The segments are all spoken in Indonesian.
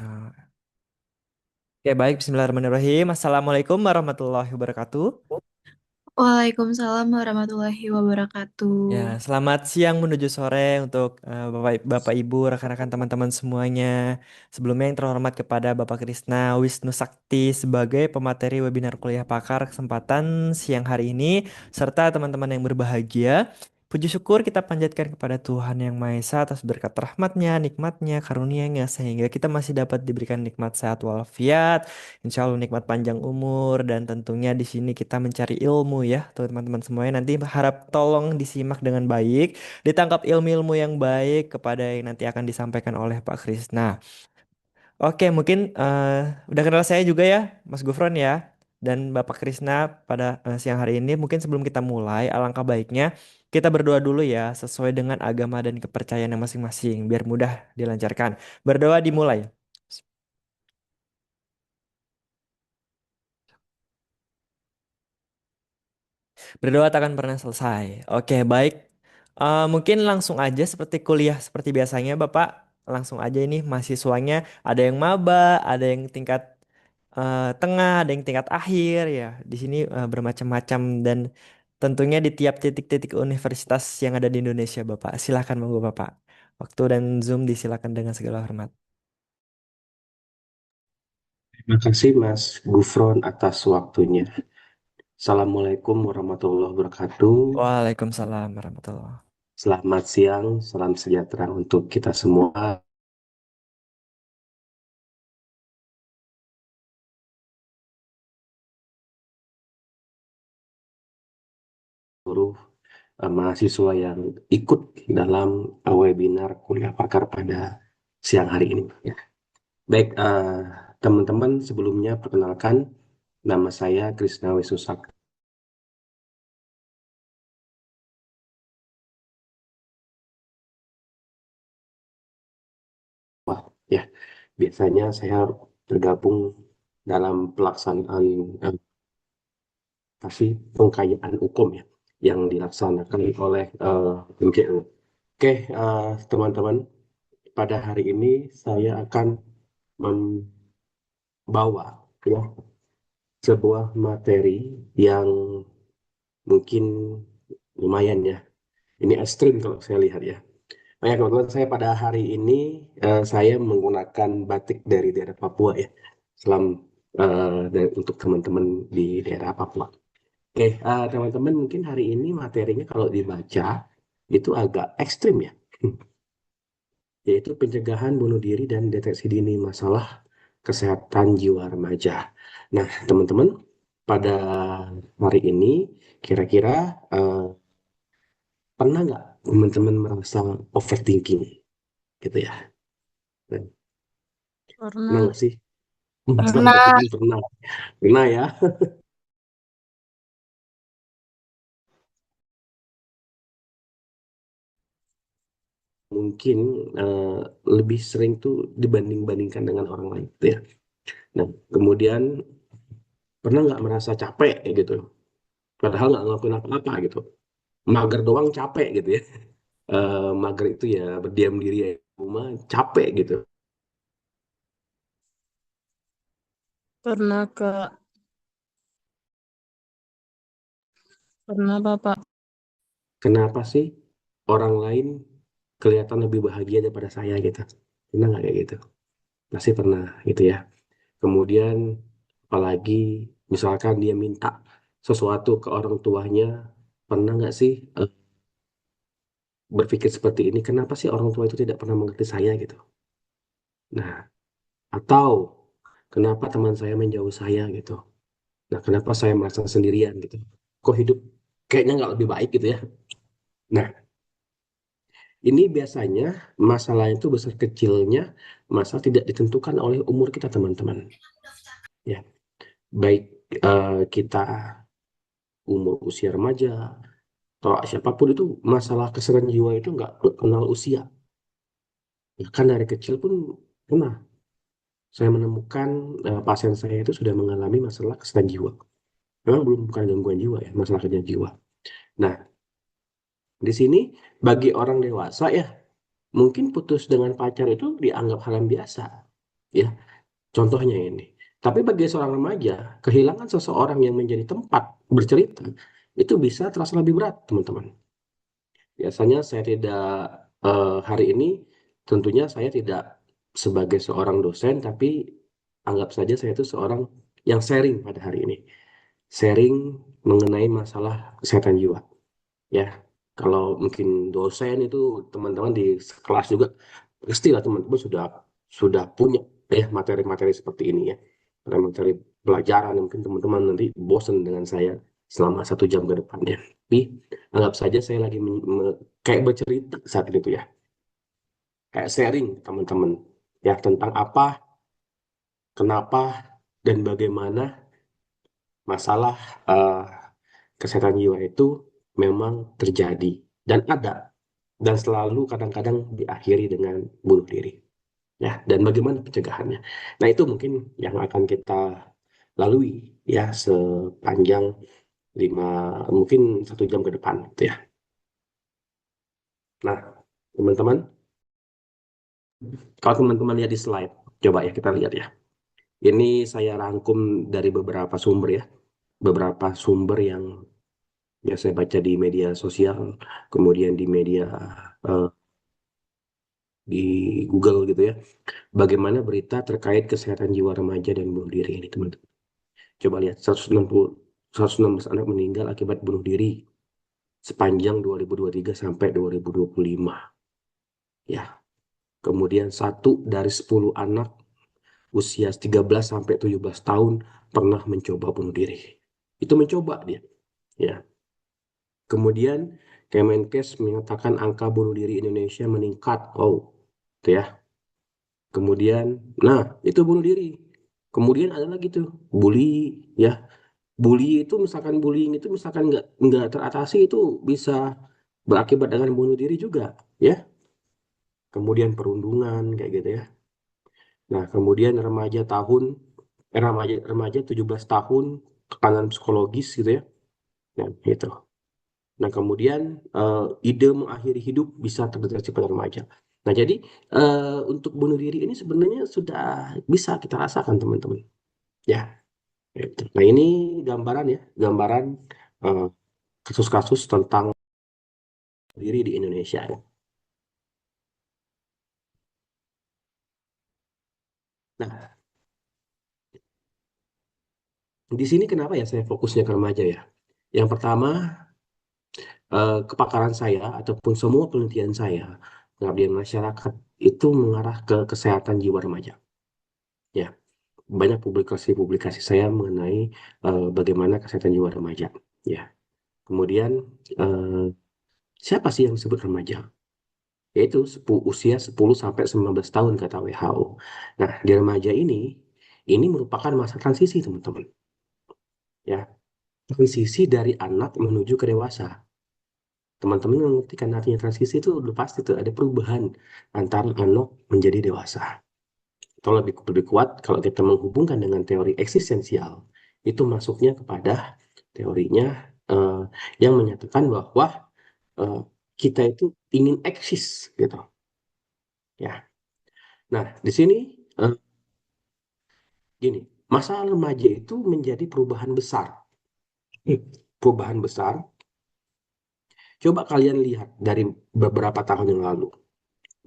Ah, Oke, baik. Bismillahirrahmanirrahim. Assalamualaikum warahmatullahi wabarakatuh. Waalaikumsalam warahmatullahi Ya, wabarakatuh. selamat siang menuju sore untuk Bapak Ibu, rekan-rekan teman-teman semuanya. Sebelumnya yang terhormat kepada Bapak Krisna Wisnu Sakti sebagai pemateri webinar kuliah pakar kesempatan siang hari ini, serta teman-teman yang berbahagia. Puji syukur kita panjatkan kepada Tuhan Yang Maha Esa atas berkat rahmatnya, nikmatnya, karunia-Nya, sehingga kita masih dapat diberikan nikmat sehat walafiat, insya Allah nikmat panjang umur, dan tentunya di sini kita mencari ilmu ya teman-teman semuanya. Nanti harap tolong disimak dengan baik, ditangkap ilmu-ilmu yang baik kepada yang nanti akan disampaikan oleh Pak Krisna. Oke, mungkin udah kenal saya juga ya, Mas Gufron ya, dan Bapak Krisna pada siang hari ini. Mungkin sebelum kita mulai, alangkah baiknya kita berdoa dulu ya, sesuai dengan agama dan kepercayaan yang masing-masing, biar mudah dilancarkan. Berdoa dimulai. Berdoa takkan pernah selesai. Oke, baik. Mungkin langsung aja seperti kuliah seperti biasanya, Bapak. Langsung aja ini mahasiswanya ada yang maba, ada yang tingkat tengah, ada yang tingkat akhir ya. Di sini bermacam-macam dan tentunya di tiap titik-titik universitas yang ada di Indonesia, Bapak. Silakan monggo, Bapak. Waktu dan Zoom disilakan dengan segala hormat. Terima kasih Mas Gufron atas waktunya. Assalamualaikum warahmatullahi wabarakatuh. Waalaikumsalam warahmatullahi. Selamat siang, salam sejahtera untuk kita semua. Seluruh mahasiswa yang ikut dalam webinar kuliah pakar pada siang hari ini. Ya. Baik, teman-teman sebelumnya perkenalkan nama saya Krisna Wisnusak. Ya, biasanya saya tergabung dalam pelaksanaan tapi pengkayaan hukum ya yang dilaksanakan oleh MGU. Oke, teman-teman, pada hari ini saya akan membawa ya sebuah materi yang mungkin lumayan ya. Ini ekstrim kalau saya lihat ya. Nah, ya, kebetulan saya pada hari ini saya menggunakan batik dari daerah Papua ya. Selam untuk teman-teman di daerah Papua. Oke, teman-teman mungkin hari ini materinya kalau dibaca itu agak ekstrim ya, yaitu pencegahan bunuh diri dan deteksi dini masalah kesehatan jiwa remaja. Nah, teman-teman, pada hari ini kira-kira eh, pernah nggak teman-teman merasa overthinking gitu ya? Pernah Pernah. nggak sih? Merasa Pernah. overthinking pernah, pernah ya. Mungkin eh, lebih sering tuh dibanding-bandingkan dengan orang lain, gitu ya. Nah, kemudian pernah nggak merasa capek kayak gitu, padahal nggak ngelakuin apa-apa gitu, mager doang capek gitu ya. Mager itu ya berdiam diri ya di rumah capek gitu. Pernah Kak. Pernah Bapak. Kenapa sih orang lain kelihatan lebih bahagia daripada saya gitu? Pernah nggak kayak gitu? Pasti pernah gitu ya. Kemudian apalagi misalkan dia minta sesuatu ke orang tuanya, pernah nggak sih berpikir seperti ini? Kenapa sih orang tua itu tidak pernah mengerti saya gitu? Nah, atau kenapa teman saya menjauh saya gitu? Nah, kenapa saya merasa sendirian gitu? Kok hidup kayaknya nggak lebih baik gitu ya? Nah, ini biasanya masalah itu besar kecilnya masalah tidak ditentukan oleh umur kita teman-teman. Ya, baik kita umur usia remaja atau siapapun itu masalah kesehatan jiwa itu nggak kenal usia. Bahkan dari kecil pun pernah saya menemukan pasien saya itu sudah mengalami masalah kesehatan jiwa. Memang belum bukan gangguan jiwa ya, masalah kesehatan jiwa. Nah, di sini bagi orang dewasa ya, mungkin putus dengan pacar itu dianggap hal yang biasa. ya. Contohnya ini. Tapi bagi seorang remaja, kehilangan seseorang yang menjadi tempat bercerita itu bisa terasa lebih berat, teman-teman. Biasanya saya tidak hari ini tentunya saya tidak sebagai seorang dosen, tapi anggap saja saya itu seorang yang sharing pada hari ini. Sharing mengenai masalah kesehatan jiwa. Ya, kalau mungkin dosen itu teman-teman di kelas juga pastilah teman-teman sudah punya ya materi-materi seperti ini ya. Materi pelajaran yang mungkin teman-teman nanti bosan dengan saya selama 1 jam ke depannya. Tapi anggap saja saya lagi kayak bercerita saat itu ya, kayak sharing teman-teman ya tentang apa, kenapa, dan bagaimana masalah eh, kesehatan jiwa itu memang terjadi dan ada dan selalu kadang-kadang diakhiri dengan bunuh diri ya, dan bagaimana pencegahannya. Nah, itu mungkin yang akan kita lalui ya sepanjang lima mungkin 1 jam ke depan gitu ya. Nah, teman-teman, kalau teman-teman lihat di slide, coba ya kita lihat ya, ini saya rangkum dari beberapa sumber ya, beberapa sumber yang ya saya baca di media sosial, kemudian di media eh, di Google gitu ya. Bagaimana berita terkait kesehatan jiwa remaja dan bunuh diri ini, teman-teman. Coba lihat, 116 anak meninggal akibat bunuh diri sepanjang 2023 sampai 2025. Ya, kemudian 1 dari 10 anak usia 13 sampai 17 tahun pernah mencoba bunuh diri. Itu mencoba dia. Ya. Kemudian Kemenkes menyatakan angka bunuh diri Indonesia meningkat. Oh, itu ya. Kemudian, nah itu bunuh diri. Kemudian ada lagi tuh bully, ya. Bully itu misalkan bullying itu misalkan nggak teratasi itu bisa berakibat dengan bunuh diri juga, ya. Kemudian perundungan kayak gitu ya. Nah, kemudian remaja remaja 17 tahun tekanan psikologis gitu ya. Nah, itu. Nah, kemudian ide mengakhiri hidup bisa terdeteksi pada remaja. Nah, jadi untuk bunuh diri ini sebenarnya sudah bisa kita rasakan, teman-teman. Ya, gitu. Nah, ini gambaran ya, gambaran eh, kasus-kasus tentang diri di Indonesia ya. Nah, di sini kenapa ya saya fokusnya ke remaja ya? Yang pertama, kepakaran saya ataupun semua penelitian saya pengabdian masyarakat itu mengarah ke kesehatan jiwa remaja. Ya, banyak publikasi-publikasi saya mengenai bagaimana kesehatan jiwa remaja. Ya, kemudian eh, siapa sih yang disebut remaja? Yaitu usia 10 sampai 19 tahun kata WHO. Nah, di remaja ini merupakan masa transisi, teman-teman. Ya, transisi dari anak menuju ke dewasa. Teman-teman mengerti kan artinya transisi itu udah pasti tuh ada perubahan antara anak menjadi dewasa. Atau lebih kuat kalau kita menghubungkan dengan teori eksistensial, itu masuknya kepada teorinya eh, yang menyatakan bahwa eh, kita itu ingin eksis gitu ya. Nah, di sini eh, gini, masa remaja itu menjadi perubahan besar. Perubahan besar. Coba kalian lihat dari beberapa tahun yang lalu.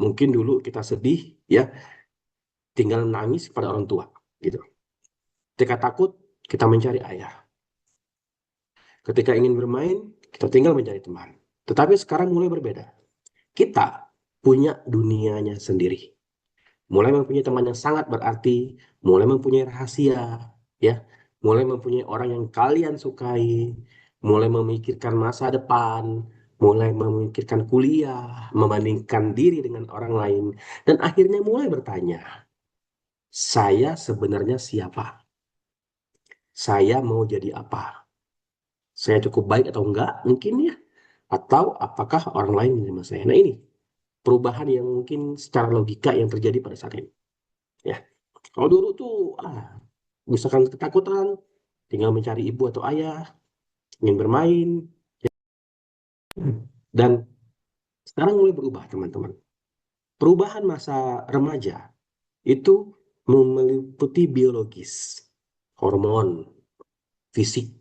Mungkin dulu kita sedih ya, tinggal nangis pada orang tua gitu. Ketika takut, kita mencari ayah. Ketika ingin bermain, kita tinggal mencari teman. Tetapi sekarang mulai berbeda. Kita punya dunianya sendiri. Mulai mempunyai teman yang sangat berarti, mulai mempunyai rahasia, ya, mulai mempunyai orang yang kalian sukai, mulai memikirkan masa depan, mulai memikirkan kuliah, membandingkan diri dengan orang lain, dan akhirnya mulai bertanya, saya sebenarnya siapa? Saya mau jadi apa? Saya cukup baik atau enggak mungkin ya? Atau apakah orang lain menerima saya? Nah, ini perubahan yang mungkin secara logika yang terjadi pada saat ini. Ya, kalau dulu tuh misalkan ketakutan, tinggal mencari ibu atau ayah, ingin bermain, dan sekarang mulai berubah teman-teman. Perubahan masa remaja itu meliputi biologis, hormon, fisik,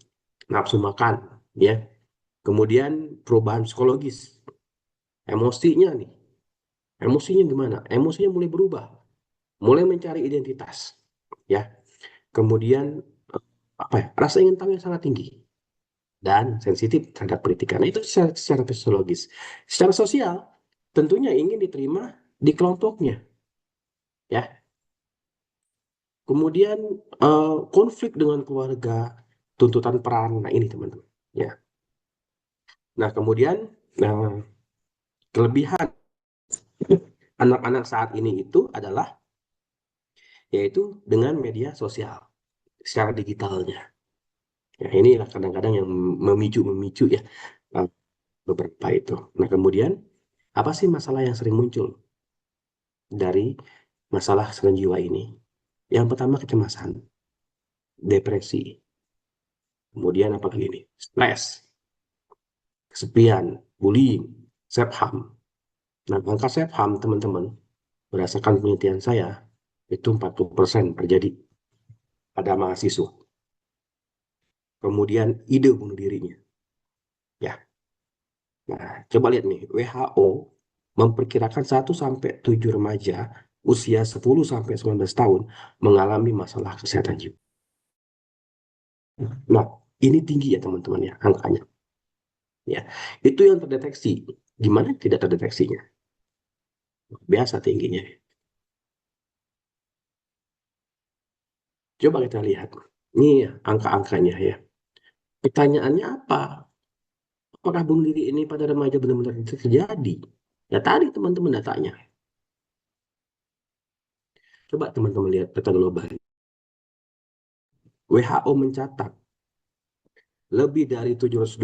nafsu makan, ya. Kemudian perubahan psikologis, emosinya nih. Emosinya gimana? Emosinya mulai berubah, mulai mencari identitas, ya. Kemudian apa ya? Rasa ingin tahu yang sangat tinggi dan sensitif terhadap kritikan. Nah, itu secara fisiologis. Secara sosial, tentunya ingin diterima di kelompoknya, ya. Kemudian konflik dengan keluarga, tuntutan peran. Nah, ini teman-teman. Ya. Nah, kemudian nah, kelebihan anak-anak saat ini itu adalah yaitu dengan media sosial secara digitalnya. Ya, inilah kadang-kadang yang memicu ya eh, beberapa itu. Nah, kemudian apa sih masalah yang sering muncul dari masalah kesehatan jiwa ini? Yang pertama kecemasan, depresi, kemudian apa lagi nih? Stres, kesepian, bullying, self-harm. Nah, angka self-harm teman-teman, berdasarkan penelitian saya, itu 40% terjadi pada mahasiswa. Kemudian ide bunuh dirinya. Ya, nah coba lihat nih, WHO memperkirakan 1 sampai 7 remaja usia 10 sampai 19 tahun mengalami masalah kesehatan jiwa. Nah, ini tinggi ya teman-teman ya angkanya. Ya, itu yang terdeteksi. Gimana tidak terdeteksinya? Biasa tingginya. Coba kita lihat. Ini ya, angka-angkanya ya. Pertanyaannya apa? Apakah bunuh diri ini pada remaja benar-benar terjadi? Ya tadi teman-teman datanya. Coba teman-teman lihat peta global. WHO mencatat lebih dari 720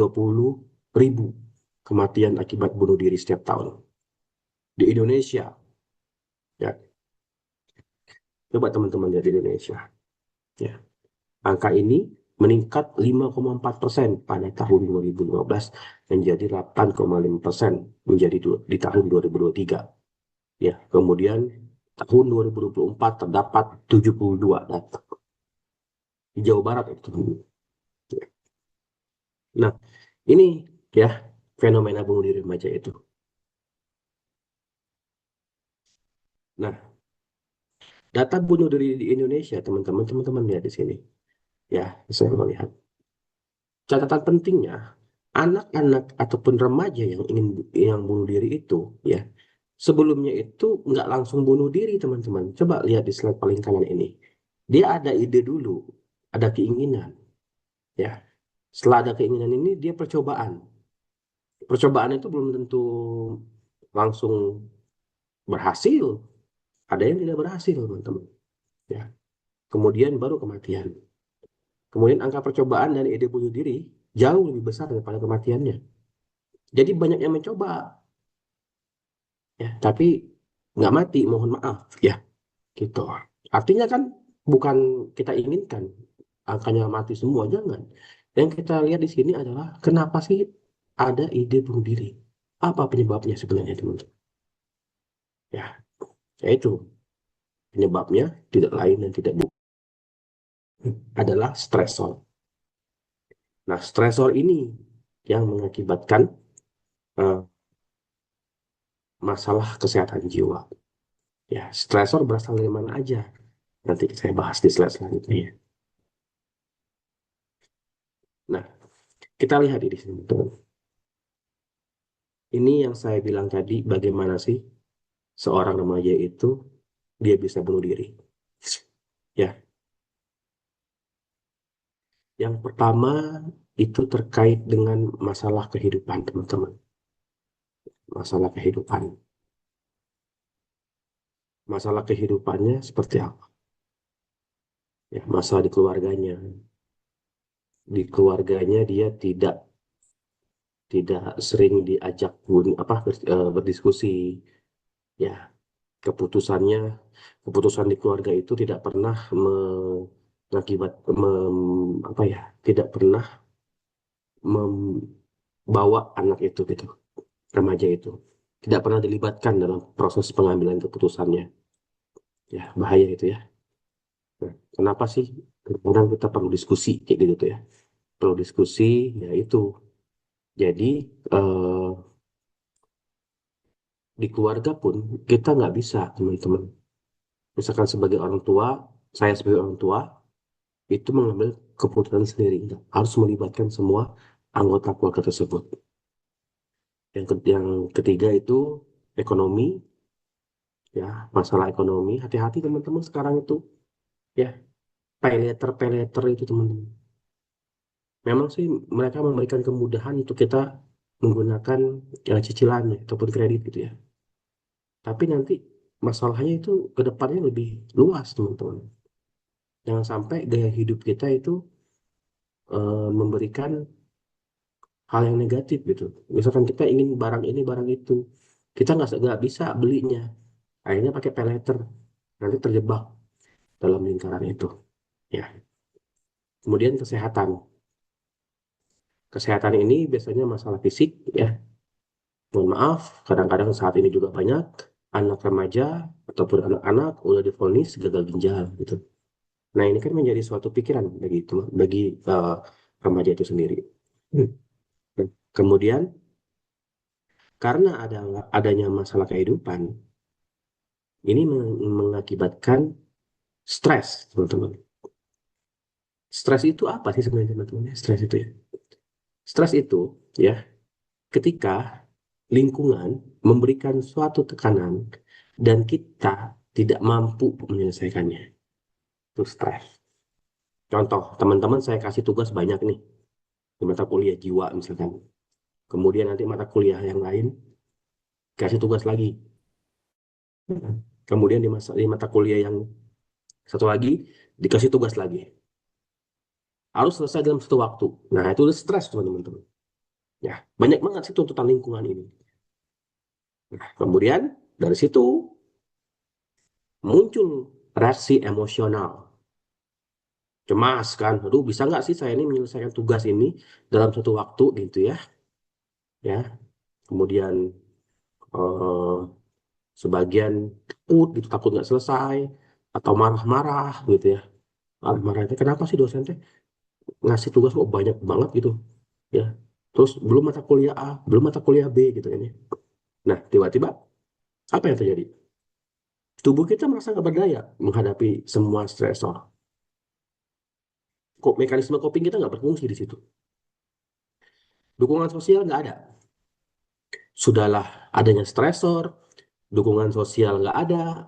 ribu kematian akibat bunuh diri setiap tahun. Di Indonesia, ya, coba teman-teman lihat di Indonesia. Ya, angka ini meningkat 5,4% pada tahun 2015 menjadi 8,5% menjadi di tahun 2023. Ya, kemudian tahun 2024 terdapat 72 data di Jawa Barat itu. Nah, ini ya fenomena bunuh diri remaja itu. Nah, data bunuh diri di Indonesia, teman-teman lihat di sini. Ya, saya melihat. Catatan pentingnya, anak-anak ataupun remaja yang bunuh diri itu, ya, sebelumnya itu nggak langsung bunuh diri, teman-teman. Coba lihat di slide paling kanan ini. Dia ada ide dulu, ada keinginan, ya. Setelah ada keinginan ini, dia percobaan. Percobaan itu belum tentu langsung berhasil. Ada yang tidak berhasil, teman-teman. Ya. Kemudian baru kematian. Kemudian angka percobaan dan ide bunuh diri jauh lebih besar daripada kematiannya. Jadi banyak yang mencoba, ya, tapi nggak mati, mohon maaf, ya, gitu. Artinya kan bukan kita inginkan angkanya mati semua, jangan. Yang kita lihat di sini adalah kenapa sih ada ide bunuh diri? Apa penyebabnya sebenarnya, teman-teman? Ya, yaitu penyebabnya tidak lain dan tidak bukan adalah stresor. Nah, stresor ini yang mengakibatkan eh, masalah kesehatan jiwa. Ya, stresor berasal dari mana aja? Nanti saya bahas di slide selanjutnya ya. Nah, kita lihat di sini, teman. Ini yang saya bilang tadi, bagaimana sih seorang remaja itu dia bisa bunuh diri. Ya, yang pertama itu terkait dengan masalah kehidupan, teman-teman. Masalah kehidupan. Masalah kehidupannya seperti apa? Ya, masalah di keluarganya. Di keluarganya dia tidak tidak sering diajak berdiskusi, ya. keputusannya Keputusan di keluarga itu tidak pernah mengakibat apa ya, tidak pernah membawa anak itu gitu, remaja itu tidak pernah dilibatkan dalam proses pengambilan keputusannya. Ya, bahaya itu ya. Kenapa sih kadang kita perlu diskusi kayak gitu tuh ya? Perlu diskusi, ya itu. Jadi eh, di keluarga pun kita nggak bisa, teman-teman. Misalkan sebagai orang tua, saya sebagai orang tua itu mengambil keputusan sendiri, harus melibatkan semua anggota keluarga tersebut. Yang ketiga itu ekonomi, ya masalah ekonomi. Hati-hati teman-teman sekarang itu, ya pay later itu teman-teman. Memang sih mereka memberikan kemudahan untuk kita menggunakan ya, cicilannya ataupun kredit gitu ya. Tapi nanti masalahnya itu ke depannya lebih luas teman-teman. Jangan sampai gaya hidup kita itu memberikan hal yang negatif gitu. Misalkan kita ingin barang ini, barang itu, kita nggak bisa belinya. Akhirnya pakai pay later, nanti terjebak dalam lingkaran itu. Ya. Kemudian kesehatan. Kesehatan ini biasanya masalah fisik, ya. Mohon maaf, kadang-kadang saat ini juga banyak anak remaja ataupun anak-anak udah divonis gagal ginjal gitu. Nah, ini kan menjadi suatu pikiran bagi eh, remaja itu sendiri. Hmm. Kemudian karena adanya masalah kehidupan, ini mengakibatkan stres, teman-teman. Stres itu apa sih sebenarnya, teman-teman? Stres itu ya. Stres itu ya ketika lingkungan memberikan suatu tekanan dan kita tidak mampu menyelesaikannya. Itu stres. Contoh, teman-teman saya kasih tugas banyak nih di mata kuliah jiwa misalkan. Kemudian nanti mata kuliah yang lain kasih tugas lagi. Kemudian di mata kuliah yang satu lagi dikasih tugas lagi. Harus selesai dalam satu waktu. Nah, itu udah stres teman-teman. Ya, banyak banget sih tuntutan lingkungan ini. Nah, kemudian dari situ muncul reaksi emosional. Cemas kan, aduh bisa nggak sih saya ini menyelesaikan tugas ini dalam satu waktu gitu ya. Ya, kemudian eh, sebagian takut gitu, takut nggak selesai atau marah-marah gitu ya. Marah-marah itu kenapa sih dosen teh ngasih tugas kok banyak banget gitu ya. Terus belum mata kuliah A, belum mata kuliah B gitu kan ya. Nah, tiba-tiba apa yang terjadi? Tubuh kita merasa nggak berdaya menghadapi semua stresor. Kok mekanisme coping kita nggak berfungsi di situ. Dukungan sosial nggak ada. Sudahlah adanya stresor, dukungan sosial nggak ada,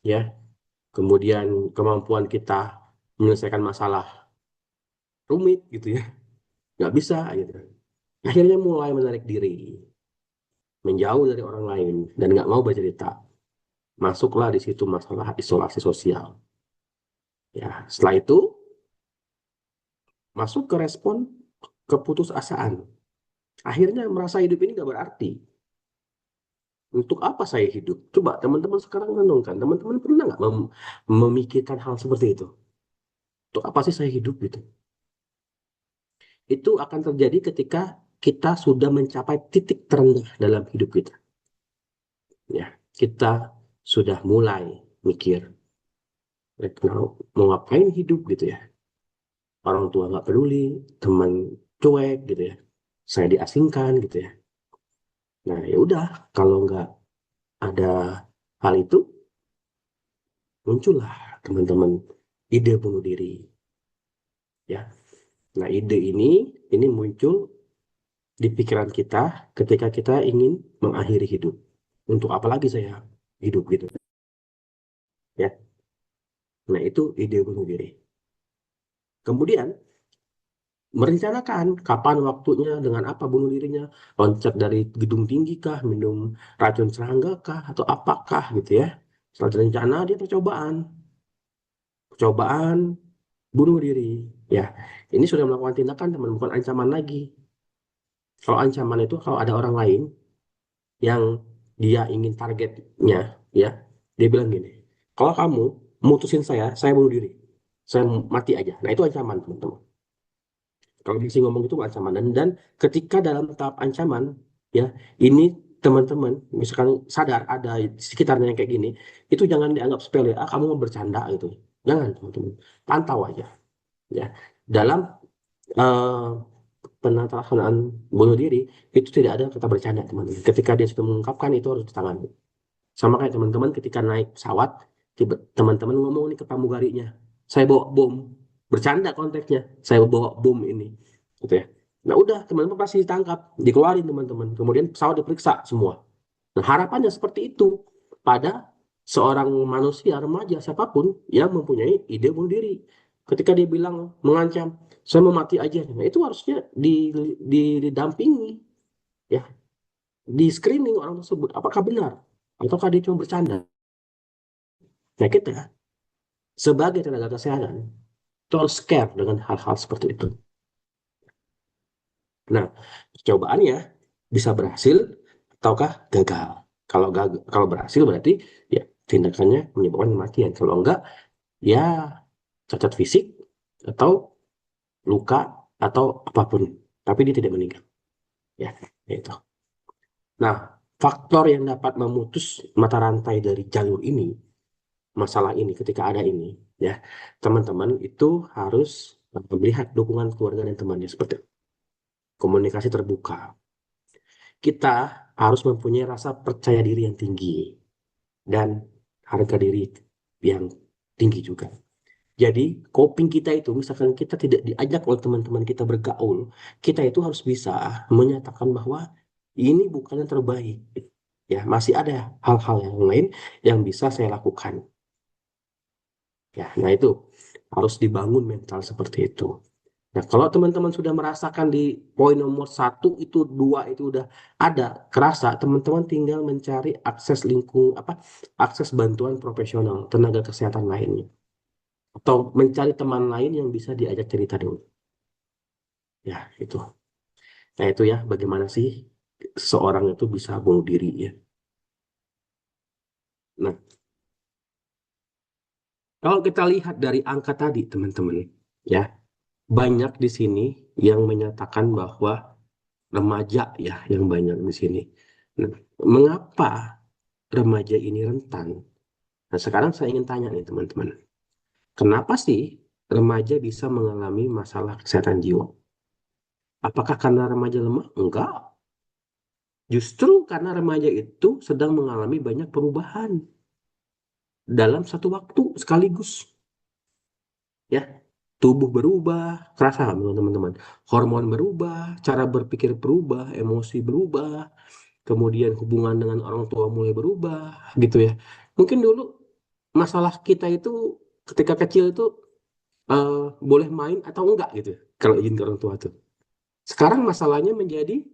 ya. Kemudian kemampuan kita menyelesaikan masalah rumit gitu ya, nggak bisa gitu. Akhirnya mulai menarik diri, menjauh dari orang lain dan nggak mau bercerita. Masuklah di situ masalah isolasi sosial. Ya, setelah itu masuk ke respon keputusasaan. Akhirnya merasa hidup ini nggak berarti. Untuk apa saya hidup? Coba teman-teman sekarang renungkan. Teman-teman pernah nggak memikirkan hal seperti itu? Untuk apa sih saya hidup gitu? Itu akan terjadi ketika kita sudah mencapai titik terendah dalam hidup kita. Ya, kita sudah mulai mikir, mau ngapain hidup gitu ya. Orang tua nggak peduli, teman cuek gitu ya. Saya diasingkan gitu ya. Nah, ya udah, kalau nggak ada hal itu, muncullah teman-teman ide bunuh diri. Ya, nah ide ini muncul di pikiran kita ketika kita ingin mengakhiri hidup. Untuk apa lagi saya hidup gitu ya. Nah, itu ide bunuh diri. Kemudian merencanakan kapan waktunya, dengan apa bunuh dirinya, loncat dari gedung tinggi kah, minum racun serangga kah, atau apakah gitu ya. Setelah rencana dia percobaan bunuh diri. Ya, ini sudah melakukan tindakan teman, bukan ancaman lagi. Kalau ancaman itu kalau ada orang lain yang dia ingin targetnya, ya, dia bilang gini, kalau kamu mutusin saya bunuh diri, saya mati aja. Nah, itu ancaman teman-teman. Kalau masih ngomong itu ancaman, dan ketika dalam tahap ancaman, ya, ini teman-teman misalkan sadar ada di sekitarnya yang kayak gini, itu jangan dianggap sepele, ah kamu mau bercanda gitu. Jangan, teman-teman. Pantau aja. Ya, dalam eh, pelaksanaan bunuh diri itu tidak ada kata bercanda, teman-teman. Ketika dia sudah mengungkapkan itu harus ditangani. Sama kayak teman-teman ketika naik pesawat, teman-teman ngomong nih ke pramugarinya, saya bawa bom. Bercanda konteksnya, saya bawa bom ini. Gitu ya. Nah udah, teman-teman pasti ditangkap, dikeluarin teman-teman. Kemudian pesawat diperiksa semua. Nah harapannya seperti itu pada seorang manusia, remaja, siapapun yang mempunyai ide bunuh diri. Ketika dia bilang, mengancam, saya mau mati aja. Nah itu harusnya didampingi, ya, di screening orang tersebut. Apakah benar? Ataukah dia cuma bercanda? Nah, kita sebagai tenaga kesehatan itu harus care dengan hal-hal seperti itu. Nah, percobaannya bisa berhasil ataukah gagal. Kalau gagal, kalau berhasil berarti ya tindakannya menyebabkan kematian. Kalau enggak, ya cacat fisik atau luka atau apapun. Tapi dia tidak meninggal. Ya, itu. Nah, faktor yang dapat memutus mata rantai dari jalur ini, masalah ini ketika ada ini, ya teman-teman itu harus melihat dukungan keluarga dan temannya seperti komunikasi terbuka. Kita harus mempunyai rasa percaya diri yang tinggi dan harga diri yang tinggi juga. Jadi coping kita itu, misalkan kita tidak diajak oleh teman-teman kita bergaul, kita itu harus bisa menyatakan bahwa ini bukan yang terbaik. Ya, masih ada hal-hal yang lain yang bisa saya lakukan. Ya, nah itu harus dibangun mental seperti itu. Nah, kalau teman-teman sudah merasakan di poin nomor satu itu dua itu udah ada kerasa, teman-teman tinggal mencari akses akses bantuan profesional tenaga kesehatan lainnya, atau mencari teman lain yang bisa diajak cerita dulu. Ya, itu. Nah, itu ya bagaimana sih seorang itu bisa bunuh diri ya. Nah, kalau kita lihat dari angka tadi, teman-teman, ya banyak di sini yang menyatakan bahwa remaja ya yang banyak di sini. Nah, mengapa remaja ini rentan? Nah, sekarang saya ingin tanya nih teman-teman, kenapa sih remaja bisa mengalami masalah kesehatan jiwa? Apakah karena remaja lemah? Enggak. Justru karena remaja itu sedang mengalami banyak perubahan dalam satu waktu sekaligus. Ya, tubuh berubah, kerasa nggak teman-teman? Hormon berubah, cara berpikir berubah, emosi berubah, kemudian hubungan dengan orang tua mulai berubah gitu ya. Mungkin dulu masalah kita itu ketika kecil itu eh, boleh main atau enggak gitu ya, kalau izin ke orang tua tuh. Sekarang masalahnya menjadi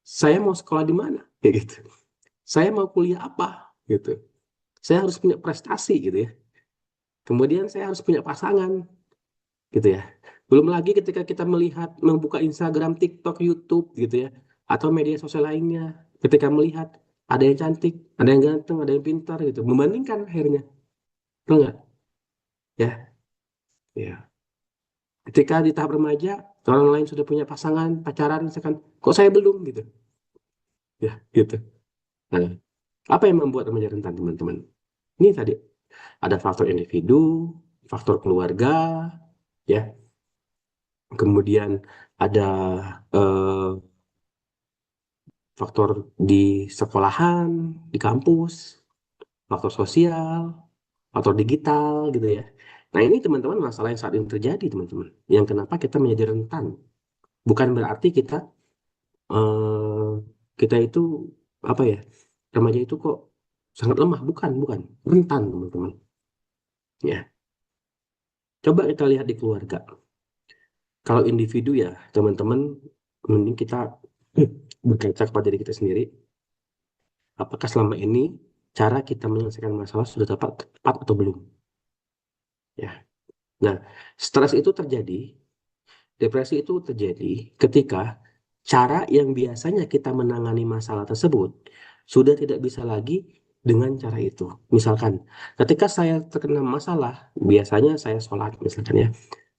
saya mau sekolah di mana kayak gitu. Saya mau kuliah apa gitu. Saya harus punya prestasi gitu ya. Kemudian saya harus punya pasangan gitu ya. Belum lagi ketika kita melihat membuka Instagram, TikTok, YouTube gitu ya, atau media sosial lainnya, ketika melihat ada yang cantik, ada yang ganteng, ada yang pintar gitu, membandingkan akhirnya, betul nggak? Ya, ya. Ketika di tahap remaja, orang lain sudah punya pasangan, pacaran, misalkan, kok saya belum gitu, ya, gitu. Nah, apa yang membuat remaja rentan, teman-teman? Ini tadi ada faktor individu, faktor keluarga, ya, kemudian ada eh, faktor di sekolahan, di kampus, faktor sosial, faktor digital gitu ya. Nah ini teman-teman masalah yang saat ini terjadi teman-teman. Yang kenapa kita menjadi rentan. Bukan berarti eh, kita itu apa ya remaja itu kok sangat lemah. Bukan, bukan. Rentan teman-teman. Ya, coba kita lihat di keluarga. Kalau individu ya teman-teman mending kita berkaca kepada diri kita sendiri. Apakah selama ini cara kita menyelesaikan masalah sudah tepat atau belum? Ya. Nah, stres itu terjadi, depresi itu terjadi ketika cara yang biasanya kita menangani masalah tersebut sudah tidak bisa lagi dengan cara itu. Misalkan, ketika saya terkena masalah, biasanya saya sholat, misalkan ya,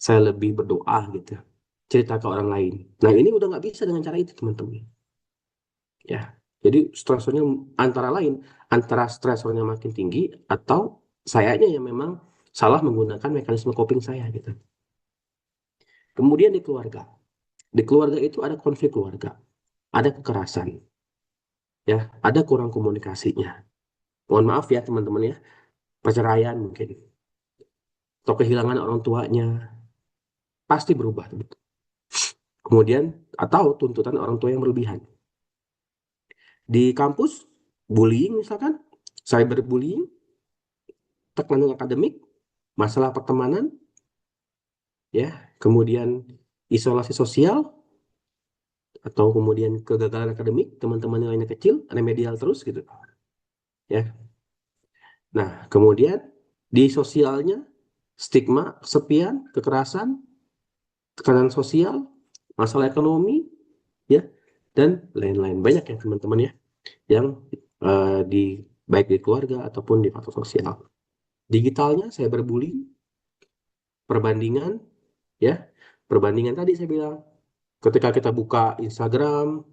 saya lebih berdoa gitu, cerita ke orang lain. Nah, ini udah nggak bisa dengan cara itu, teman-teman. Ya, jadi stresornya antara lain, antara stresornya makin tinggi atau sayanya yang memang salah menggunakan mekanisme coping saya gitu. Kemudian di keluarga itu ada konflik keluarga, ada kekerasan, ya, ada kurang komunikasinya. Mohon maaf ya teman-teman ya, perceraian mungkin, atau kehilangan orang tuanya, pasti berubah. Kemudian, atau tuntutan orang tua yang berlebihan. Di kampus, bullying misalkan, cyberbullying, tekanan akademik, masalah pertemanan, ya, kemudian isolasi sosial, atau kemudian kegagalan akademik, teman-teman nilainya kecil, remedial terus gitu, ya. Nah, kemudian di sosialnya, stigma, kesepian, kekerasan, tekanan sosial, masalah ekonomi, ya, dan lain-lain. Banyak ya teman-teman ya, yang di baik di keluarga ataupun di faktor sosial. Digitalnya, saya berbullying, perbandingan, ya, perbandingan tadi saya bilang, ketika kita buka Instagram,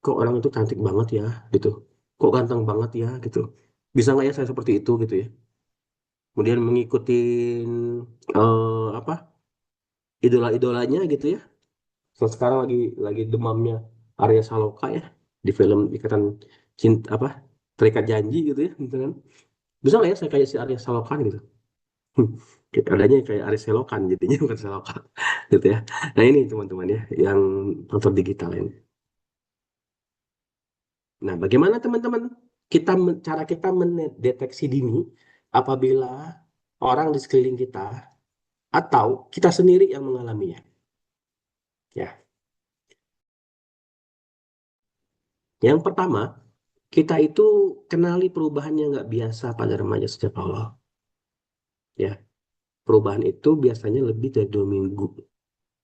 kok orang itu cantik banget ya, gitu, kok ganteng banget ya, gitu, bisa nggak ya saya seperti itu, gitu ya. Kemudian mengikuti apa, idola-idolanya gitu ya. So, sekarang lagi demamnya Arya Saloka ya, di film Ikatan Cinta apa, Terikat Janji gitu ya, gitu kan. Bisa nggak ya saya kayak si Arya Saloka gitu. Adanya kayak Aris Selokan jadinya bukan Selokan gitu ya. Nah ini teman-teman ya, yang faktor digital ini. Nah, bagaimana teman-teman cara kita mendeteksi dini apabila orang di sekeliling kita atau kita sendiri yang mengalaminya? Ya, yang pertama, kita itu kenali perubahan yang nggak biasa pada remaja sejak awal. Ya, perubahan itu biasanya lebih dari 2 minggu,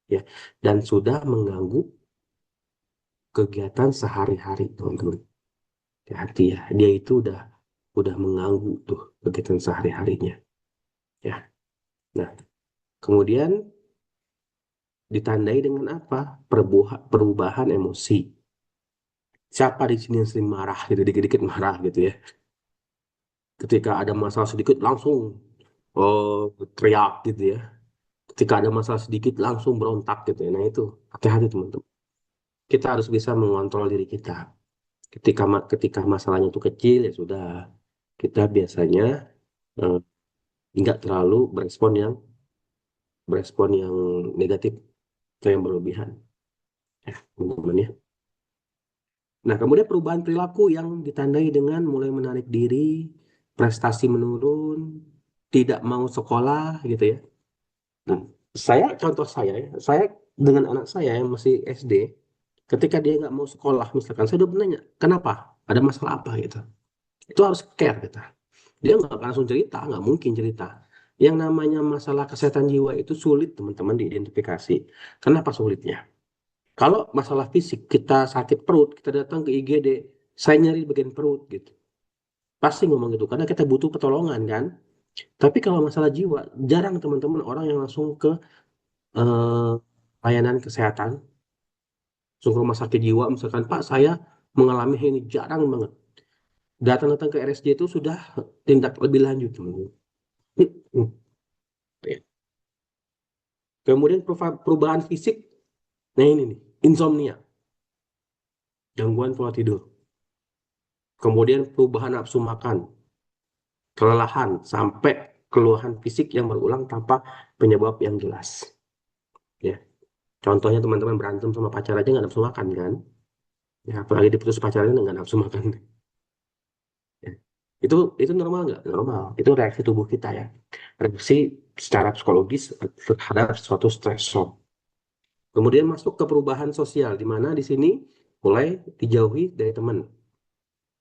ya, dan sudah mengganggu kegiatan sehari-hari, teman-teman. Hati ya, dia itu udah mengganggu tuh kegiatan sehari-harinya. Ya, nah, kemudian ditandai dengan apa? Perubahan emosi. Siapa di sini yang sering marah gitu, dikit-dikit marah gitu ya. Ketika ada masalah sedikit langsung oh, teriak gitu ya. Ketika ada masalah sedikit langsung berontak gitu ya. Nah itu hati-hati teman-teman. Kita harus bisa mengontrol diri kita. Ketika masalahnya itu kecil ya sudah, kita biasanya eh, nggak terlalu berespon yang negatif atau yang berlebihan, ya teman-teman ya. Nah, kemudian perubahan perilaku yang ditandai dengan mulai menarik diri, prestasi menurun, tidak mau sekolah gitu ya. Nah, contoh saya ya, saya dengan anak saya yang masih SD, ketika dia nggak mau sekolah misalkan, saya udah nanya kenapa, ada masalah apa gitu. Itu harus care kita. Dia nggak akan langsung cerita, nggak mungkin cerita. Yang namanya masalah kesehatan jiwa itu sulit teman-teman diidentifikasi. Kenapa sulitnya? Kalau masalah fisik, kita sakit perut, kita datang ke IGD, saya nyari bagian perut gitu. Pasti ngomong gitu, karena kita butuh pertolongan kan. Tapi kalau masalah jiwa, jarang teman-teman orang yang langsung ke eh, layanan kesehatan, langsung ke rumah sakit jiwa, misalkan, Pak, saya mengalami ini, jarang banget. Datang-datang ke RSJ itu sudah tindak lebih lanjut, teman-teman. Ya. Kemudian perubahan fisik, nah ini nih, insomnia, gangguan pola tidur. Kemudian perubahan nafsu makan, kelelahan, sampai keluhan fisik yang berulang tanpa penyebab yang jelas. Ya, contohnya teman-teman berantem sama pacar aja nggak nafsu makan kan? Ya, apalagi diputus pacarnya nggak nafsu makan. Ya. Itu normal nggak? Normal. Itu reaksi tubuh kita ya. Reaksi secara psikologis terhadap suatu stresor. Kemudian masuk ke perubahan sosial, di mana di sini mulai dijauhi dari teman,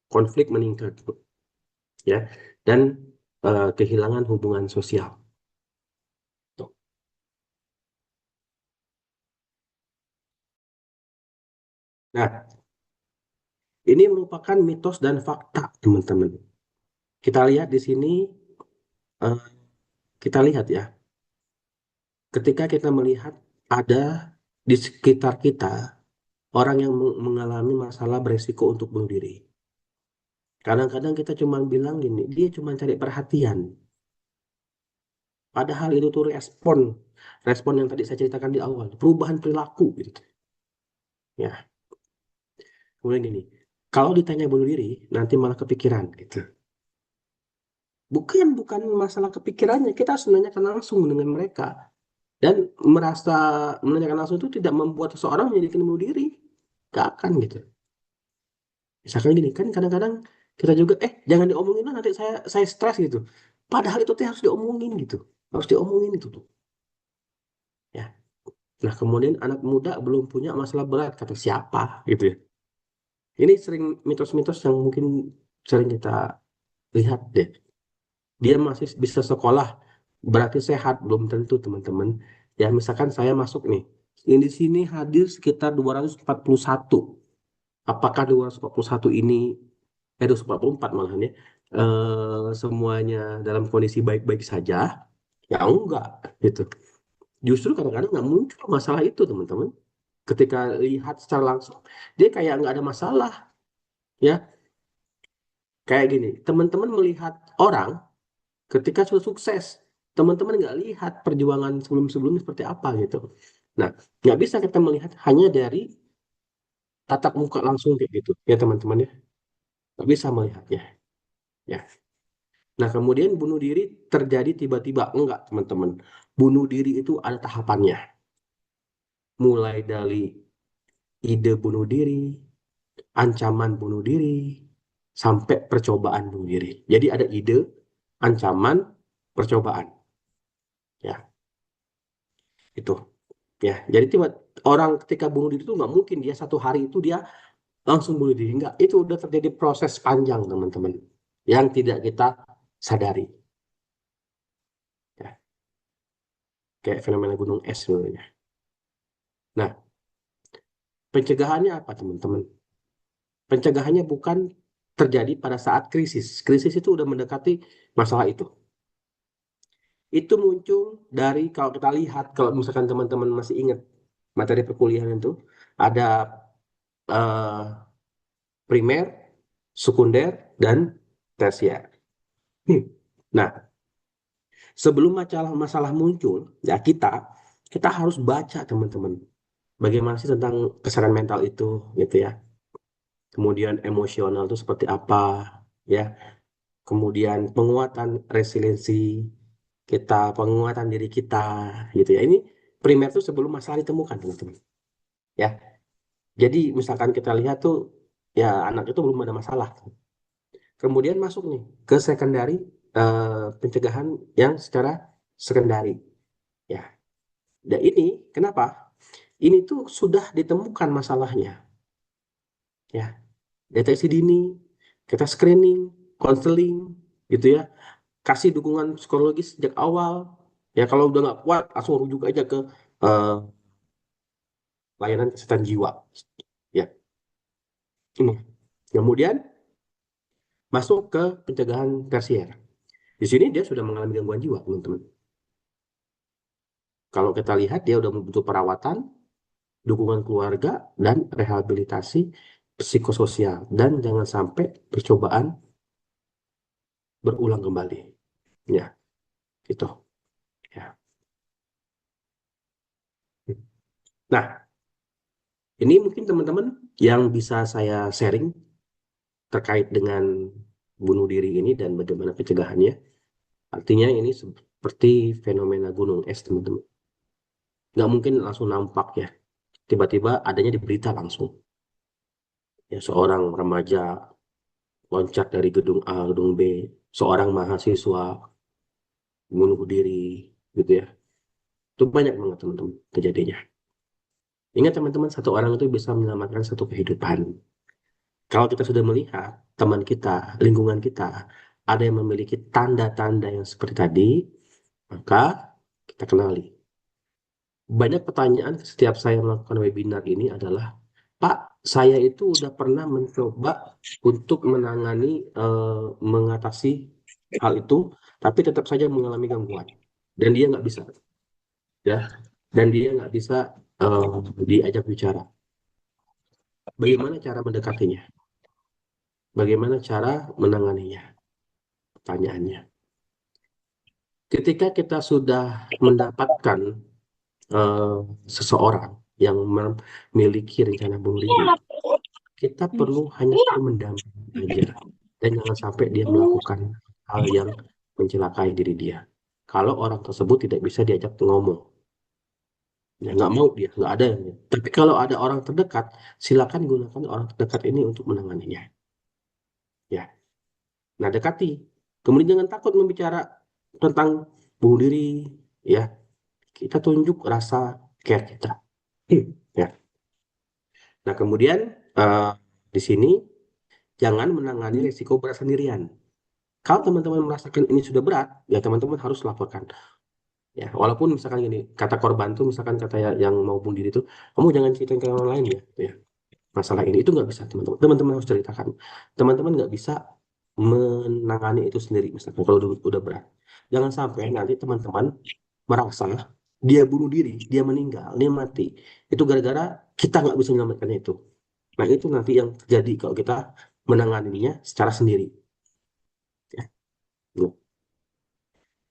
konflik meningkat, ya, dan kehilangan hubungan sosial. Tuh. Nah, ini merupakan mitos dan fakta, teman-teman. Kita lihat di sini, eh, kita lihat ya, ketika kita melihat ada di sekitar kita orang yang mengalami masalah beresiko untuk bunuh diri. Kadang-kadang kita cuma bilang gini, dia cuma cari perhatian. Padahal itu tuh respon yang tadi saya ceritakan di awal, perubahan perilaku gitu. Ya, kemudian gini, kalau ditanya bunuh diri, nanti malah kepikiran gitu. Bukan masalah kepikirannya, kita harus menanyakan langsung dengan mereka. Dan merasa menanyakan langsung itu tidak membuat seseorang menjadi bunuh diri. Gak akan gitu. Misalkan gini, kan kadang-kadang kita juga, jangan diomongin lah, nanti saya stres gitu. Padahal itu tuh harus diomongin gitu. Harus diomongin itu tuh. Ya. Nah, kemudian anak muda belum punya masalah berat, kata siapa gitu ya. Ini sering mitos-mitos yang mungkin sering kita lihat deh. Dia masih bisa sekolah, berarti sehat, belum tentu teman-teman. Ya, misalkan saya masuk nih. Ini di sini hadir sekitar 241. Apakah 241 ini, 244 malahan ya, semuanya dalam kondisi baik-baik saja? Ya enggak, gitu. Justru kadang-kadang nggak muncul masalah itu, teman-teman. Ketika lihat secara langsung, dia kayak nggak ada masalah, ya. Kayak gini, teman-teman melihat orang ketika sudah sukses, teman-teman nggak lihat perjuangan sebelum-sebelumnya seperti apa gitu. Nah, nggak bisa kita melihat hanya dari tatap muka langsung kayak gitu, ya teman-teman ya. Nggak bisa melihatnya, ya. Nah, kemudian bunuh diri terjadi tiba-tiba. Enggak, teman-teman. Bunuh diri itu ada tahapannya. Mulai dari ide bunuh diri, ancaman bunuh diri, sampai percobaan bunuh diri. Jadi ada ide, ancaman, percobaan. Ya, itu. Ya, jadi tiba orang ketika bunuh diri itu nggak mungkin dia satu hari itu dia langsung bunuh diri. Enggak, itu udah terjadi proses panjang, teman-teman. Yang tidak kita sadari. Ya, kayak fenomena gunung es sebenarnya. Nah, pencegahannya apa, teman-teman? Pencegahannya bukan terjadi pada saat krisis. Krisis itu udah mendekati masalah itu. Itu muncul dari kalau kita lihat, kalau misalkan teman-teman masih ingat materi perkuliahan itu, ada eh, primer, sekunder, dan tersier. Hmm. Nah, sebelum masalah-masalah muncul, ya kita harus baca teman-teman. Bagaimana sih tentang kesadaran mental itu, gitu ya. Kemudian emosional itu seperti apa, ya. Kemudian penguatan resiliensi kita, penguatan diri kita, gitu ya. Ini primer tuh sebelum masalah ditemukan, teman-teman. Ya, jadi misalkan kita lihat tuh, ya anak itu belum ada masalah. Kemudian masuk nih ke sekundari, pencegahan yang secara sekundari. Ya, dan ini kenapa? Ini tuh sudah ditemukan masalahnya. Ya, deteksi dini, kita screening, konseling, gitu ya. Kasih dukungan psikologis sejak awal. Ya kalau udah nggak kuat, langsung rujuk aja ke eh, layanan kesehatan jiwa. Ya, ini. Kemudian masuk ke pencegahan tersier. Di sini dia sudah mengalami gangguan jiwa, teman-teman. Kalau kita lihat dia udah butuh perawatan, dukungan keluarga, dan rehabilitasi psikososial. Dan jangan sampai percobaan berulang kembali. Ya, gitu. Ya. Nah, ini mungkin teman-teman yang bisa saya sharing terkait dengan bunuh diri ini dan bagaimana pencegahannya. Artinya ini seperti fenomena gunung es, teman-teman. Nggak mungkin langsung nampak ya. Tiba-tiba adanya di berita langsung. Ya, seorang remaja loncat dari gedung A, gedung B, seorang mahasiswa bunuh diri, gitu ya. Itu banyak banget, teman-teman, kejadiannya. Ingat, teman-teman, satu orang itu bisa menyelamatkan satu kehidupan. Kalau kita sudah melihat teman kita, lingkungan kita, ada yang memiliki tanda-tanda yang seperti tadi, maka kita kenali. Banyak pertanyaan setiap saya melakukan webinar ini adalah, Pak, saya itu udah pernah mencoba untuk menangani, mengatasi hal itu, tapi tetap saja mengalami gangguan. Dan dia nggak bisa, ya. Dan dia nggak bisa eh, diajak bicara. Bagaimana cara mendekatinya? Bagaimana cara menanganinya? Pertanyaannya. ketika kita sudah mendapatkan eh, seseorang yang memiliki rencana bunuh diri, kita perlu hanya perlu mendampingi aja, dan jangan sampai dia melakukan hal yang mencelakai diri dia. Kalau orang tersebut tidak bisa diajak ngomong, ya nggak mau dia, nggak ada yang. Tapi kalau ada orang terdekat, silakan gunakan orang terdekat ini untuk menanganinya. Ya, nah dekati. Kemudian jangan takut membicara tentang bunuh diri, ya. Kita tunjuk rasa care kita. Ya. Nah, kemudian eh, di sini jangan menangani risiko berat sendirian. Kalau teman-teman merasakan ini sudah berat, ya teman-teman harus laporkan. Ya, walaupun misalkan gini, kata korban tuh misalkan kata yang mau bunuh diri itu, kamu jangan ceritain ke orang lain ya, ya. Masalah ini itu nggak bisa teman-teman. Teman-teman harus ceritakan. Teman-teman nggak bisa menangani itu sendiri, misalkan kalau udah berat. Jangan sampai nanti teman-teman merasa dia bunuh diri, dia meninggal, dia mati. Itu gara-gara kita nggak bisa menyelamatkannya itu. Nah, itu nanti yang terjadi kalau kita menanganinya secara sendiri. Ya.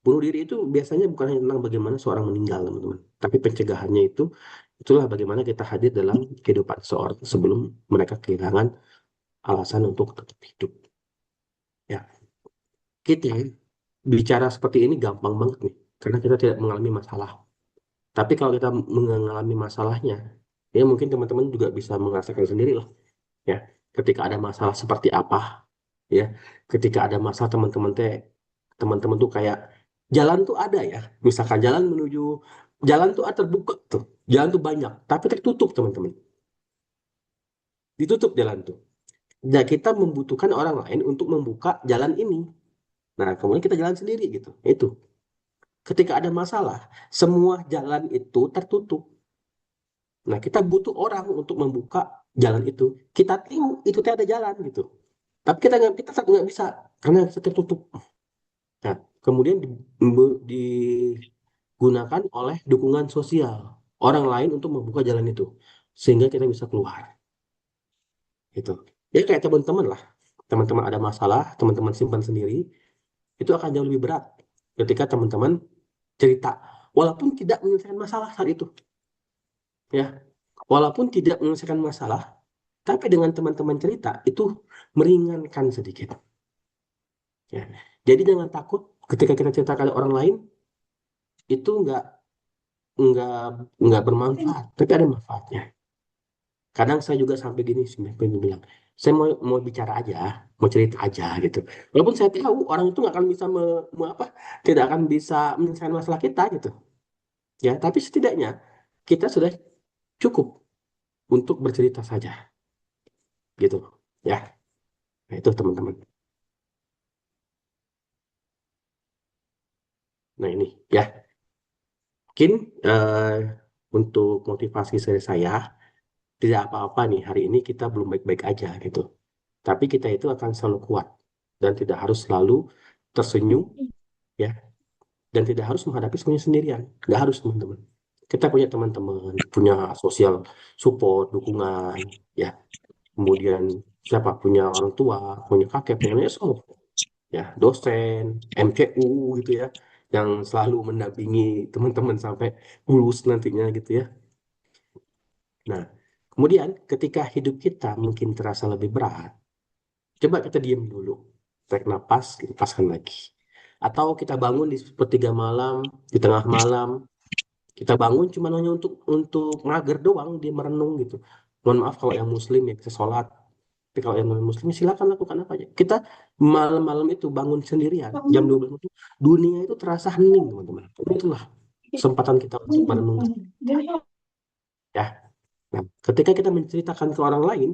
Bunuh diri itu biasanya bukan hanya tentang bagaimana seorang meninggal, teman-teman. Tapi pencegahannya itu, itulah bagaimana kita hadir dalam kehidupan seorang sebelum mereka kehilangan alasan untuk tetap hidup. Ya, kita bicara seperti ini gampang banget nih, karena kita tidak mengalami masalah. Tapi kalau kita mengalami masalahnya, ya mungkin teman-teman juga bisa merasakan sendiri lah. Ya, ketika ada masalah seperti apa, ya, ketika ada masalah teman-teman tuh kayak jalan tuh ada ya, misalkan jalan tuh terbuka tuh, jalan tuh banyak, tapi tertutup teman-teman, ditutup jalan tuh. Nah, kita membutuhkan orang lain untuk membuka jalan ini. Nah, kemudian kita jalan sendiri gitu. Itu. Ketika ada masalah, semua jalan itu tertutup. Nah, kita butuh orang untuk membuka jalan itu. Kita tahu itu teh ada jalan gitu. Tapi kita tetap nggak bisa karena kita tertutup. Nah, kemudian digunakan oleh dukungan sosial orang lain untuk membuka jalan itu sehingga kita bisa keluar. Gitu. Ya kayak teman-teman lah. Teman-teman ada masalah, teman-teman simpan sendiri, itu akan jauh lebih berat ketika teman-teman cerita walaupun tidak menyelesaikan masalah saat itu, ya. Walaupun tidak menyelesaikan masalah, tapi dengan teman-teman cerita itu meringankan sedikit, ya. Jadi jangan takut ketika kita ceritakan orang lain itu nggak nggak bermanfaat, tapi ada manfaatnya. Kadang saya juga sampai gini sih, pengen bilang, saya mau bicara aja, mau cerita aja gitu. Walaupun saya tahu orang itu nggak akan bisa tidak akan bisa menyelesaikan masalah kita gitu, ya. Tapi setidaknya kita sudah cukup untuk bercerita saja, gitu, ya. Nah, itu teman-teman. Nah ini, ya, mungkin eh, untuk motivasi dari saya, tidak apa-apa nih hari ini kita belum baik-baik aja gitu. Tapi kita itu akan selalu kuat dan tidak harus selalu tersenyum, ya, dan tidak harus menghadapi semuanya sendirian. Nggak harus teman-teman. Kita punya teman-teman, punya sosial support, dukungan, ya. Kemudian siapa punya orang tua, punya kakek, punya nenek, so, ya, dosen, MCU gitu ya, yang selalu mendampingi teman-teman sampai lulus nantinya gitu ya. Nah, kemudian ketika hidup kita mungkin terasa lebih berat, coba kita diam dulu, tarik napas, lepaskan lagi. Atau kita bangun di sepertiga malam, di tengah malam, kita bangun cuma hanya untuk mager doang, dia merenung gitu. Mohon maaf kalau yang muslim ya bisa sholat. Tapi kalau yang non muslim silakan lakukan apa aja. Kita malam-malam itu bangun sendirian, jam 12 itu dunia itu terasa hening, teman-teman. Itulah kesempatan kita untuk merenung, ya. Nah, ketika kita menceritakan ke orang lain,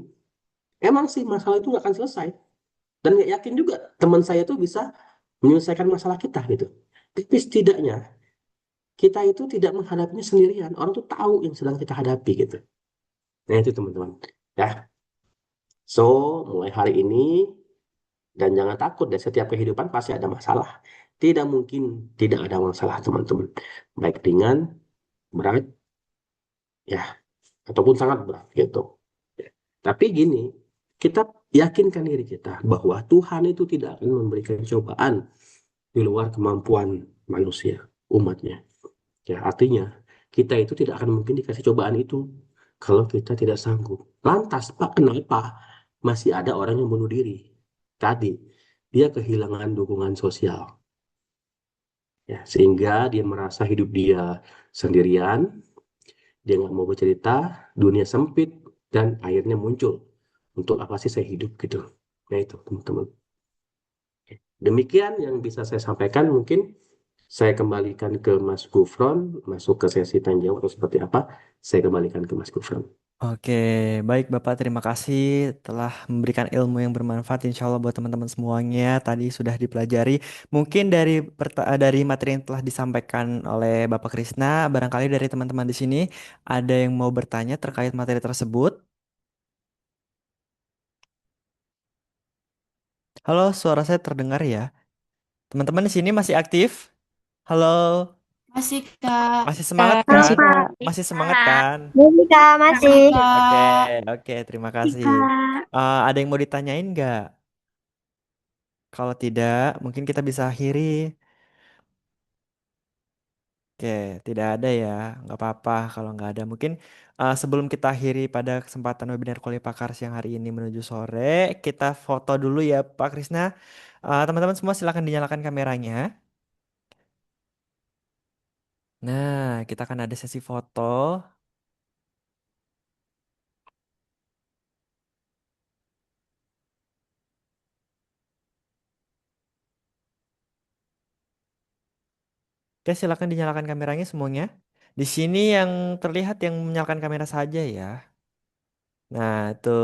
emang sih masalah itu nggak akan selesai. Dan nggak yakin juga teman saya itu bisa menyelesaikan masalah kita gitu. Tapi setidaknya kita itu tidak menghadapinya sendirian. Orang tuh tahu yang sedang kita hadapi gitu. Nah itu teman-teman. Ya, so mulai hari ini dan jangan takut deh setiap kehidupan pasti ada masalah. Tidak mungkin tidak ada masalah teman-teman. Baik ringan, berat, ya, ataupun sangat berat gitu. Ya. Tapi gini, kita yakinkan diri kita bahwa Tuhan itu tidak akan memberikan cobaan di luar kemampuan manusia, umatnya. Ya, artinya kita itu tidak akan mungkin dikasih cobaan itu kalau kita tidak sanggup. Lantas, Pak, kenapa masih ada orang yang bunuh diri? Tadi, dia kehilangan dukungan sosial. Ya, sehingga dia merasa hidup dia sendirian, dia nggak mau bercerita, dunia sempit, dan akhirnya muncul. Untuk apa sih saya hidup gitu. Nah itu, teman-teman. Demikian yang bisa saya sampaikan. Mungkin saya kembalikan ke Mas Gufron, masuk ke sesi tanya jawab atau seperti apa. Saya kembalikan ke Mas Gufron. Oke, baik Bapak, terima kasih telah memberikan ilmu yang bermanfaat insya Allah buat teman-teman semuanya. Tadi sudah dipelajari. Mungkin dari materi yang telah disampaikan oleh Bapak Krisna, barangkali dari teman-teman di sini ada yang mau bertanya terkait materi tersebut. Halo, suara saya terdengar ya? Teman-teman di sini masih aktif? Halo, Masih, Kak. masih semangat Kak, kan? masih Kak. Masih semangat kan? Masih Kak, Masih, masih. Oke, Kak. oke, terima Masih kasih. Kak. Ada yang mau ditanyain nggak? Kalau tidak, mungkin kita bisa akhiri. Oke, tidak ada ya, nggak apa-apa kalau nggak ada. Mungkin sebelum kita akhiri pada kesempatan webinar Kuliah Pakar siang hari ini menuju sore, kita foto dulu ya Pak Krisna. Teman-teman semua silakan dinyalakan kameranya. Nah, kita akan ada sesi foto. Oke, silakan dinyalakan kameranya semuanya. Di sini yang terlihat yang menyalakan kamera saja ya. Nah, tuh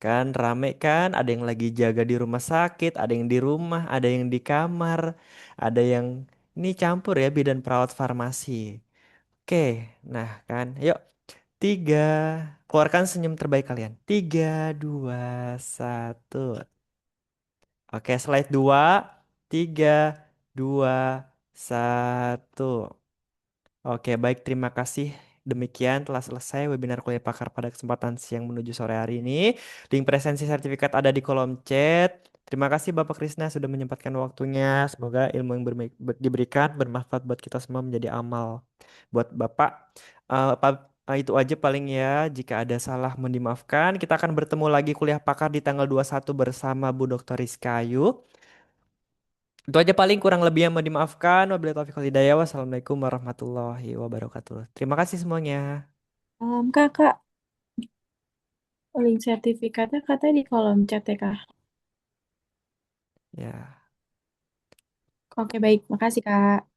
kan rame kan, ada yang lagi jaga di rumah sakit, ada yang di rumah, ada yang di kamar, ada yang ini campur ya bidan perawat farmasi. Oke, nah kan, yuk tiga, keluarkan senyum terbaik kalian. Tiga, dua, satu. Oke, slide dua, tiga, dua, satu. Oke, baik. Terima kasih. Demikian telah selesai webinar kuliah pakar pada kesempatan siang menuju sore hari ini. Link presensi sertifikat ada di kolom chat. Terima kasih Bapak Krisna sudah menyempatkan waktunya. Semoga ilmu yang diberikan bermanfaat buat kita semua menjadi amal. Buat Bapak, itu aja paling ya. Jika ada salah mohon dimaafkan. Kita akan bertemu lagi kuliah pakar di tanggal 21 bersama Bu Dr. Rizkayu. Itu aja paling kurang lebih yang mau dimaafkan. Wabillahi taufiq wal hidayah. Wassalamualaikum warahmatullahi wabarakatuh. Terima kasih semuanya. Kakak, link sertifikatnya katanya di kolom chat ya, Kak. Ya. Oke, baik. Makasih, Kak.